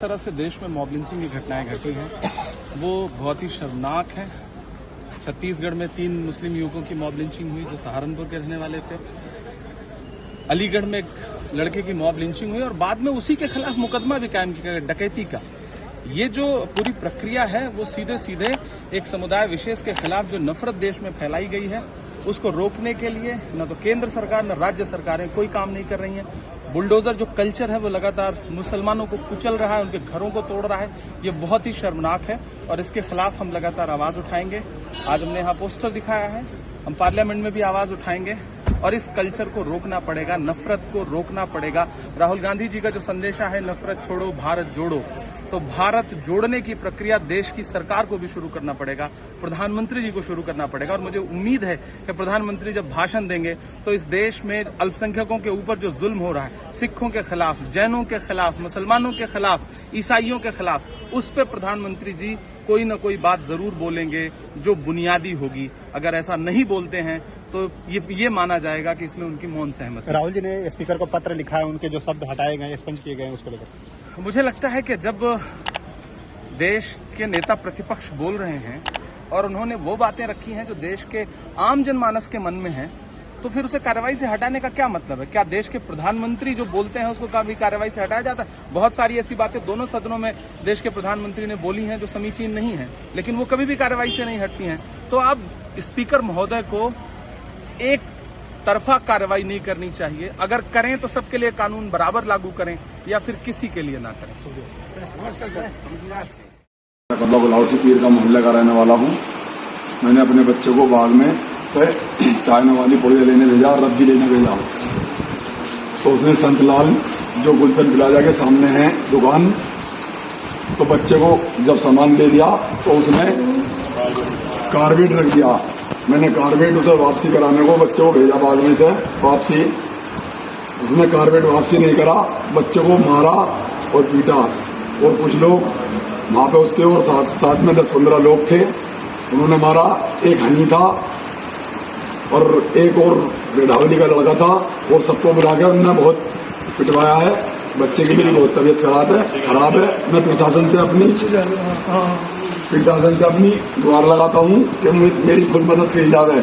तरह से देश में मॉब लिंचिंग की घटनाएं घटी हैं वो बहुत ही शर्मनाक हैं। छत्तीसगढ़ में 3 मुस्लिम युवकों की मॉब लिंचिंग हुई जो सहारनपुर के रहने वाले थे। अलीगढ़ में एक लड़के की मॉब लिंचिंग हुई और बाद में उसी के खिलाफ मुकदमा भी कायम किया गया डकैती का। ये जो पूरी प्रक्रिया है वो सीधे सीधे एक समुदाय विशेष के खिलाफ जो नफरत देश में फैलाई गई है उसको रोकने के लिए न तो केंद्र सरकार न राज्य सरकारें कोई काम नहीं कर रही हैं। बुलडोजर जो कल्चर है वो लगातार मुसलमानों को कुचल रहा है, उनके घरों को तोड़ रहा है। ये बहुत ही शर्मनाक है और इसके खिलाफ हम लगातार आवाज उठाएंगे। आज हमने यहाँ पोस्टर दिखाया है, हम पार्लियामेंट में भी आवाज उठाएंगे और इस कल्चर को रोकना पड़ेगा, नफरत को रोकना पड़ेगा। राहुल गांधी जी का जो संदेशा है नफरत छोड़ो भारत जोड़ो, तो भारत जोड़ने की प्रक्रिया देश की सरकार को भी शुरू करना पड़ेगा, प्रधानमंत्री जी को शुरू करना पड़ेगा। और मुझे उम्मीद है कि प्रधानमंत्री जब भाषण देंगे तो इस देश में अल्पसंख्यकों के ऊपर जो जुल्म हो रहा है, सिखों के खिलाफ, जैनों के खिलाफ, मुसलमानों के खिलाफ, ईसाइयों के खिलाफ, उस पर प्रधानमंत्री जी कोई न कोई बात जरूर बोलेंगे जो बुनियादी होगी। अगर ऐसा नहीं बोलते हैं तो ये माना जाएगा कि इसमें उनकी मौन सहमति। राहुल जी ने स्पीकर को पत्र लिखा है, उनके जो शब्द हटाए गए, एक्सपंज किए गए, उसको लेकर मुझे लगता है कि जब देश के नेता प्रतिपक्ष बोल रहे हैं और उन्होंने वो बातें रखी हैं जो देश के आम जनमानस के मन में हैं, तो फिर उसे कार्रवाई से हटाने का क्या मतलब है? क्या देश के प्रधानमंत्री जो बोलते हैं उसको कभी कार्रवाई से हटाया जाता है? बहुत सारी ऐसी बातें दोनों सदनों में देश के प्रधानमंत्री ने बोली हैं जो समीचीन नहीं है, लेकिन वो कभी भी कार्रवाई से नहीं हटती हैं। तो अब स्पीकर महोदय को एक तरफा कार्रवाई नहीं करनी चाहिए। अगर करें तो सबके लिए कानून बराबर लागू करें या फिर किसी के लिए ना करें। लाहौटी पीर का मोहल्ले का रहने वाला हूँ। मैंने अपने बच्चे को बाग में चाय वाली पुड़िया लेने भेजा और रद्दी लेने भेजा, तो उसने संतलाल जो गुलशन प्लाजा के सामने है दुकान, तो बच्चे को जब सामान ले दिया तो उसने कार्बेट रख दिया। मैंने कार्बेट उसे वापसी कराने को बच्चे को भेजा बाग में से वापसी, उसने कार्बेट वापसी नहीं करा, बच्चे को मारा और पीटा। और कुछ लोग वहां पे उसके और साथ में 10-15 लोग थे, उन्होंने मारा। एक हनी था और एक और रेडावली का लड़का था, और सबको बुला के उन्होंने बहुत पिटवाया है। बच्चे की मेरी बहुत तबीयत खराब है। मैं प्रशासन से अपनी गुहार लगाता हूँ कि मेरी खुद मदद की जाए।